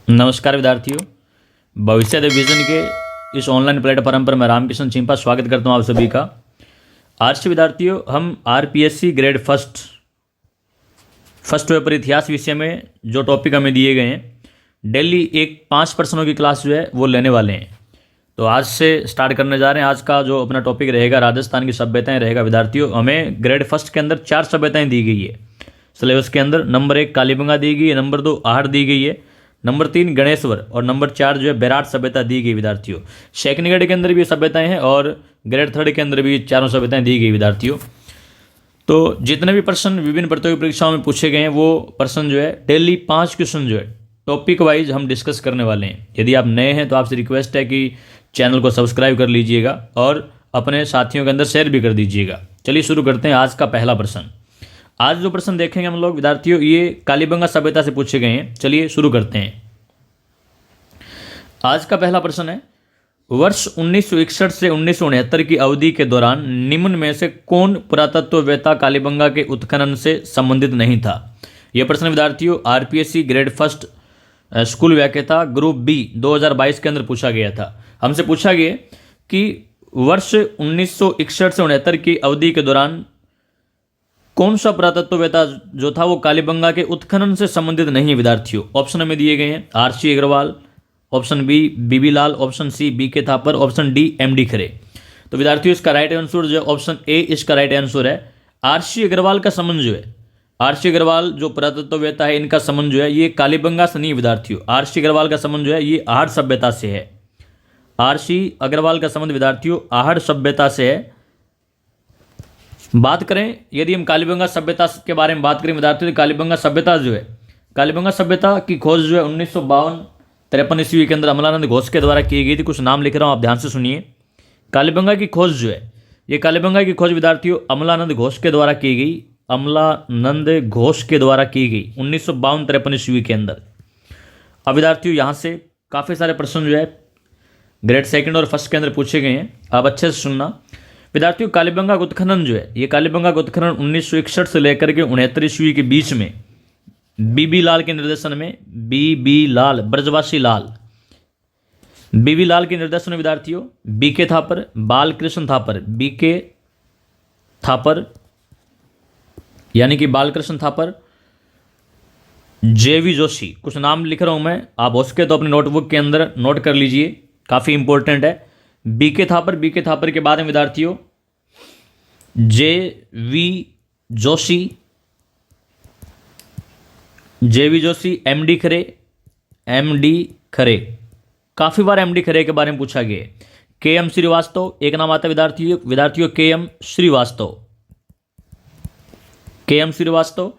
नमस्कार विद्यार्थियों, भविष्य विजन के इस ऑनलाइन प्लेटफॉर्म पर मैं रामकिशन चिंपा स्वागत करता हूं आप सभी का। आज से विद्यार्थियों हम आरपीएससी ग्रेड फर्स्ट पेपर इतिहास विषय में जो टॉपिक हमें दिए गए हैं, डेली एक 5 प्रश्नों की क्लास जो है वो लेने वाले हैं। तो आज से स्टार्ट करने जा रहे हैं। आज का जो अपना टॉपिक रहेगा राजस्थान की सभ्यताएं रहेगा। विद्यार्थियों, हमें ग्रेड फर्स्ट के अंदर 4 सभ्यताएं दी गई है सिलेबस के अंदर। नंबर 1 कालीबंगा दी गई है, नंबर 2 आहड़ दी गई है, नंबर 3 गणेश्वर और नंबर 4 जो है बेराट सभ्यता दी गई विद्यार्थियों। सेकंड ग्रेड के अंदर भी सभ्यताएं हैं और ग्रेड थर्ड के अंदर भी चारों सभ्यताएं दी गई विद्यार्थियों। तो जितने भी प्रश्न विभिन्न प्रतियोगी परीक्षाओं में पूछे गए हैं वो प्रश्न जो है डेली 5 क्वेश्चन जो है टॉपिक वाइज हम डिस्कस करने वाले हैं। यदि आप नए हैं तो आपसे रिक्वेस्ट है कि चैनल को सब्सक्राइब कर लीजिएगा और अपने साथियों के अंदर शेयर भी कर दीजिएगा। चलिए शुरू करते हैं आज का पहला प्रश्न। आज जो प्रश्न देखेंगे हम लोग विद्यार्थियों, ये कालीबंगा सभ्यता से पूछे गए हैं। चलिए शुरू करते हैं। आज का पहला प्रश्न है, वर्ष 1961 से 1969 की अवधि के दौरान निम्न में से कौन पुरातत्ववेत्ता कालीबंगा के उत्खनन से संबंधित नहीं था। यह प्रश्न विद्यार्थियों आरपीएससी ग्रेड फर्स्ट स्कूल व्याख्याता ग्रुप बी 2022 के अंदर पूछा गया था। हमसे पूछा गया कि वर्ष 1961 से 69 की अवधि के दौरान कौन सा पुरातत्ववेत्ता जो था वो कालीबंगा के उत्खनन से संबंधित नहीं है विद्यार्थियों। ऑप्शन में दिए गए हैं RC Agarwal, option B BB Lal, option C BK Thapar, option D MD Khare. तो विद्यार्थियों इसका राइट आंसर जो ऑप्शन ए इसका राइट आंसर है। आरसी अग्रवाल का संबंध जो है, आरसी अग्रवाल जो पुरातत्ववेत्ता है इनका संबंध जो है ये कालीबंगा से नहीं विद्यार्थियों। आरसी अग्रवाल का संबंध जो है ये आहड़ सभ्यता से है। आरसी अग्रवाल का संबंध विद्यार्थियों आहड़ सभ्यता से है। बात करें यदि हम कालीबंगा सभ्यता के बारे में बात करें विद्यार्थियों, तो कालीबंगा सभ्यता जो है, कालीबंगा सभ्यता की खोज जो है 1952-53 ईस्वी के अंदर अमलानंद घोष के द्वारा की गई थी। कुछ नाम लिख रहा हूं, आप ध्यान से सुनिए। कालीबंगा की खोज जो है, ये कालीबंगा की खोज विद्यार्थियों अमलानंद घोष के द्वारा की गई, अमलानंद घोष के द्वारा की गई 1952-53 ईस्वी के अंदर। अब विद्यार्थियों यहाँ से काफ़ी सारे प्रश्न जो है ग्रेड सेकंड और फर्स्ट के अंदर पूछे गए हैं, आप अच्छे से सुनना विद्यार्थियों। कालीबंगा उत्खनन जो है, ये कालीबंगा उत्खनन 1961 से लेकर के 69 ईस्वी के बीच में बीबी लाल के निर्देशन में, बीबी लाल ब्रजवासी लाल, बीबी लाल के निर्देशन में विद्यार्थियों बीके थापर, बालकृष्ण थापर, बीके थापर यानी कि बालकृष्ण थापर, जेवी जोशी, कुछ नाम लिख रहा हूं मैं, आप हो सके तो अपने नोटबुक के अंदर नोट कर लीजिए, काफी इंपॉर्टेंट है। बीके थापर, बीके थापर के बाद में विद्यार्थियों जेवी जोशी, जेवी जोशी, एमडी खरे, एमडी खरे, काफी बार एमडी खरे के बारे में पूछा गया है। के एम श्रीवास्तव एक नाम आता है विद्यार्थियों के एम श्रीवास्तव, के एम श्रीवास्तव।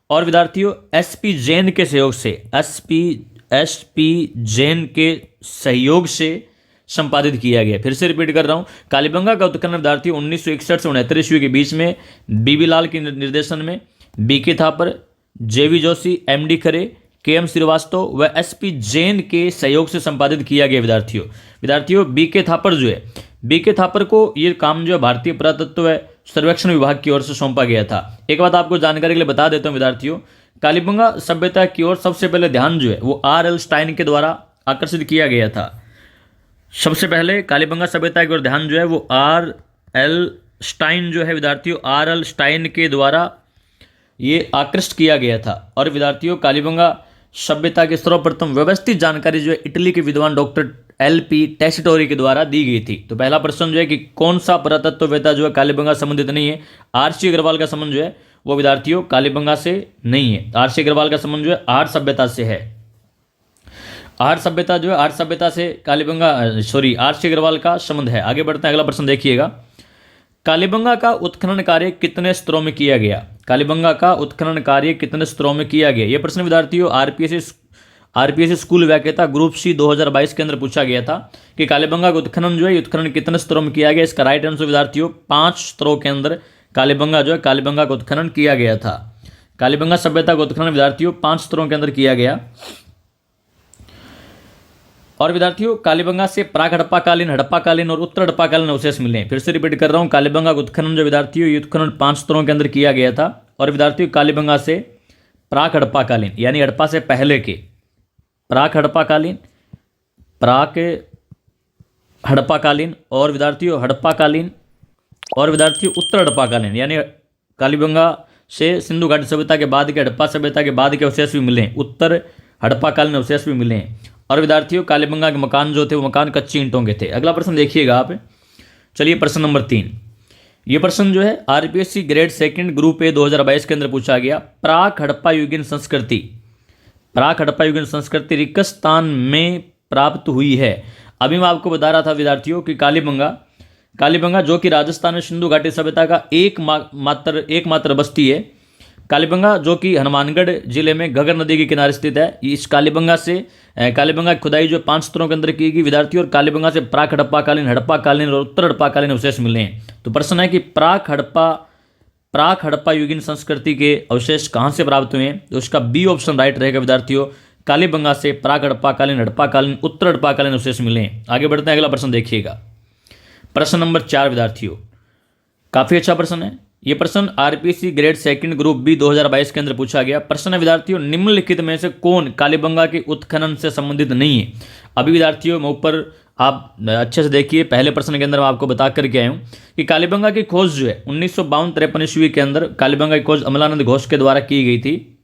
और विद्यार्थियों एसपी जैन के सहयोग से, एसपी जैन के सहयोग से संपादित किया गया। फिर से रिपीट कर रहा हूं, कालीबंगा का उत्खनन विद्यार्थियों 1961 से 69 ईस्वी के बीच में बीबी लाल के निर्देशन में बीके थापर, जेवी जोशी, एमडी खरे, के एम श्रीवास्तव व एसपी जैन के सहयोग से संपादित किया गया विद्यार्थियों बीके थापर जो है, बीके थापर को ये काम जो है भारतीय पुरातत्व सर्वेक्षण विभाग की ओर से सौंपा गया था। एक बात आपको जानकारी के लिए बता देता हूं विद्यार्थियों, कालीबंगा सभ्यता की ओर सबसे पहले ध्यान जो है वो आर.एल. स्टाइन के द्वारा आकर्षित किया गया था। सबसे पहले कालीबंगा सभ्यता की ओर ध्यान जो है वो आर.एल. स्टाइन जो है विद्यार्थियों, आर.एल. स्टाइन के द्वारा ये आकृष्ट किया गया था। और विद्यार्थियों कालीबंगा सभ्यता की सर्वप्रथम व्यवस्थित जानकारी जो है इटली के विद्वान डॉक्टर एल.पी. टेस्टोरी के द्वारा दी गई थी। तो पहला प्रश्न जो है कि कौन सा पुरातत्ववेत्ता जो है कालीबंगा संबंधित नहीं है। आरसी अग्रवाल का संबंध जो है वो विद्यार्थियों कालीबंगा से नहीं है। आरसी अग्रवाल का संबंध जो है आहड़ सभ्यता से है। आहड़ सभ्यता जो है, आहड़ सभ्यता से कालीबंगा आरसी अग्रवाल का संबंध है। आगे बढ़ते हैं, अगला प्रश्न देखिएगा। कालीबंगा का उत्खनन कार्य कितने स्तरों में किया गया। कालीबंगा का उत्खनन कार्य कितने स्तरों में किया गया। यह प्रश्न विद्यार्थियों आरपीएससी स्कूल व्याख्याता ग्रुप सी 2022 के अंदर पूछा गया था कि कालीबंगा का उत्खनन जो है उत्खनन कितने स्तरों में किया गया। इसका राइट आंसर विद्यार्थियों 5 स्तरों के अंदर कालीबंगा का उत्खनन किया गया था। कालीबंगा सभ्यता का उत्खनन विद्यार्थियों 5 स्तरों के अंदर किया गया। और विद्यार्थियों कालीबंगा से प्राक हड़प्पाकालीन और उत्तर हड़प्पाकालीन अवशेष मिले हैं। फिर से रिपीट कर रहा हूं, कालीबंगा का उत्खनन जो विद्यार्थियों ये उत्खनन 5 स्तरों के अंदर किया गया था। और विद्यार्थियों कालीबंगा से प्राक हड़प्पाकालीन यानी हड़प्पा से पहले के प्राक हड़प्पाकालीन, प्राक हड़प्पाकालीन, और विद्यार्थियों हड़प्पाकालीन, और विद्यार्थियों उत्तर हड़प्पाकालीन, यानी कालीबंगा से सिंधु घाटी सभ्यता के बाद के हड़प्पा सभ्यता के बाद के अवशेष भी मिले हैं, उत्तर हड़प्पाकालीन अवशेष भी मिले हैं। और विद्यार्थियों कालीबंगा के मकान जो थे वो मकान कच्ची ईंटों के थे। अगला प्रश्न देखिएगा आप। चलिए प्रश्न नंबर 3, ये प्रश्न जो है RPSC grade second group A 2022 के अंदर पूछा गया। प्राक हड़प्पा युगीन संस्कृति, प्राक हड़प्पा युगीन संस्कृति रिक्तस्थान में प्राप्त हुई है। अभी मैं आपको बता रहा था विद्यार्थियों कि कालीबंगा जो कि राजस्थान में सिंधु घाटी सभ्यता का एकमात्र बस्ती है। कालीबंगा जो कि हनुमानगढ़ जिले में घग्गर नदी के किनारे स्थित है। इस कालीबंगा की खुदाई जो 5 स्तरों के अंदर की गई विद्यार्थियों, और कालीबंगा से प्राक हड़प्पाकालीन, हड़प्पाकालीन और उत्तर हड़प्पाकालीन अवशेष मिले हैं। तो प्रश्न है कि प्राक हड़प्पा युगीन संस्कृति के अवशेष कहाँ से प्राप्त हुए हैं? तो उसका बी ऑप्शन राइट रहेगा विद्यार्थियों, कालीबंगा से प्राक हड़प्पाकालीन, हड़प्पाकालीन, उत्तर हड़प्पाकालीन अवशेष मिले हैं। आगे बढ़ते हैं, अगला प्रश्न देखिएगा। प्रश्न नंबर 4 विद्यार्थियों, काफी अच्छा प्रश्न है। यह प्रश्न RPC grade second group B 2022 के अंदर पूछा गया। प्रश्न है विद्यार्थियों, निम्नलिखित में से कौन कालीबंगा के उत्खनन से संबंधित नहीं है? अभी विद्यार्थियों मैं ऊपर आप अच्छे से देखिए, पहले प्रश्न के अंदर मैं आपको बता करके आया हूं कि कालीबंगा की खोज जो है 1952-53 ईस्वी के अंदर कालीबंगा की खोज अमलानंद घोष के द्वारा की गई थी।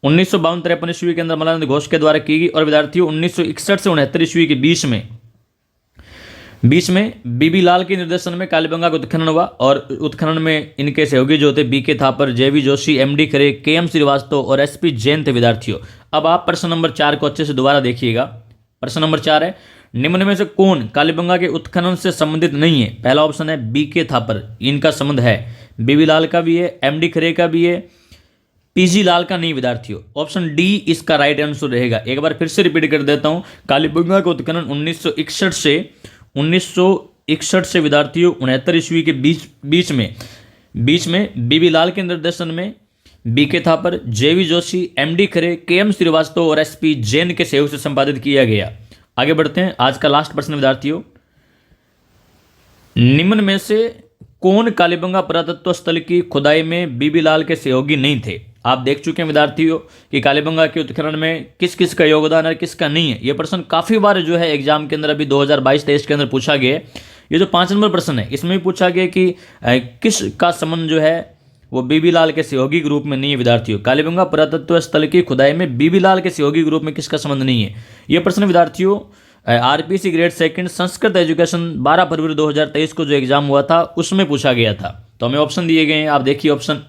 1952-53 ईस्वी के अंदर अमलानंद घोष के द्वारा की गई। और विद्यार्थियों 1961 से 69 ईस्वी के बीच में बीबी लाल के निर्देशन में कालीबंगा का उत्खनन हुआ, और उत्खनन में इनके सहयोगी जो थे बीके थापर, जेवी जोशी, एमडी खरे, केएम श्रीवास्तव और एसपी जैन थे विद्यार्थियों। अब आप प्रश्न नंबर 4 को अच्छे से दोबारा देखिएगा। प्रश्न नंबर 4 है, निम्न में से कौन कालीबंगा के उत्खनन से संबंधित नहीं है? पहला ऑप्शन है बीके थापर, इनका संबंध है। बीबी लाल का भी है, एमडी खरे का भी है, पीजी लाल का नहीं विद्यार्थियों। ऑप्शन डी इसका राइट आंसर रहेगा। एक बार फिर से रिपीट कर देता हूं, कालीबंगा का उत्खनन 1961 से विद्यार्थियों 69 ईस्वी के बीच में बीबी लाल के निर्देशन में बीके थापर, जेवी जोशी, एमडी खरे, केएम श्रीवास्तव और एसपी जैन के सहयोग से संपादित किया गया। आगे बढ़ते हैं, आज का लास्ट प्रश्न विद्यार्थियों, निम्न में से कौन कालीबंगा पुरातत्व स्थल की खुदाई में बीबी लाल के सहयोगी नहीं थे? आप देख चुके हैं विद्यार्थियों कि कालीबंगा के उत्खनन में किस किस का योगदान है, किसका नहीं है। यह प्रश्न काफी बार जो है एग्जाम के अंदर अभी 2022-23 के अंदर पूछा गया। ये जो 5 नंबर प्रश्न है इसमें भी पूछा गया कि किस का संबंध जो है वो बीबी लाल के सहयोगी के रूप में नहीं है विद्यार्थियों। कालीबंगा पुरातत्व स्थल की खुदाई में बीबी लाल के सहयोगी के रूप में किसका संबंध नहीं है? यह प्रश्न विद्यार्थियों RPC grade second Sanskrit education 12 फरवरी 2023 को जो एग्जाम हुआ था उसमें पूछा गया था। तो हमें ऑप्शन दिए गए हैं, आप देखिए। Option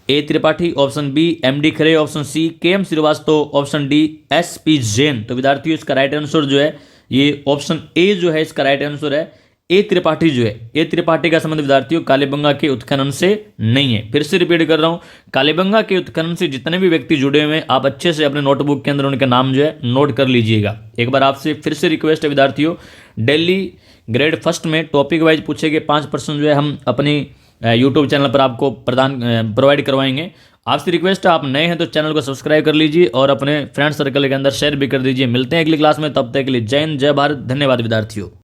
A Tripathi, option B MD Khare, option C KM Srivastava, option D SP Jain. तो विद्यार्थियों इसका राइट आंसर जो है ये ऑप्शन ए जो है इसका राइट आंसर है। ए त्रिपाठी जो है, ए त्रिपाठी का संबंध विद्यार्थियों कालीबंगा के उत्खनन से नहीं है। फिर से रिपीट कर रहा हूं, कालीबंगा के उत्खनन से जितने भी व्यक्ति जुड़े हुए हैं आप अच्छे से अपने नोटबुक के अंदर उनका नाम जो है नोट कर लीजिएगा। एक बार आपसे फिर से रिक्वेस्ट है विद्यार्थियों, डेली ग्रेड फर्स्ट में टॉपिक वाइज पूछे गए 5 प्रश्न जो है हम अपनी यूट्यूब चैनल पर आपको प्रोवाइड करवाएंगे। आपसे रिक्वेस्ट है, आप नए हैं तो चैनल को सब्सक्राइब कर लीजिए और अपने फ्रेंड सर्कल के अंदर शेयर भी कर दीजिए। मिलते हैं अगली क्लास में, तब तक के लिए जय हिंद, जय भारत, धन्यवाद विद्यार्थियों।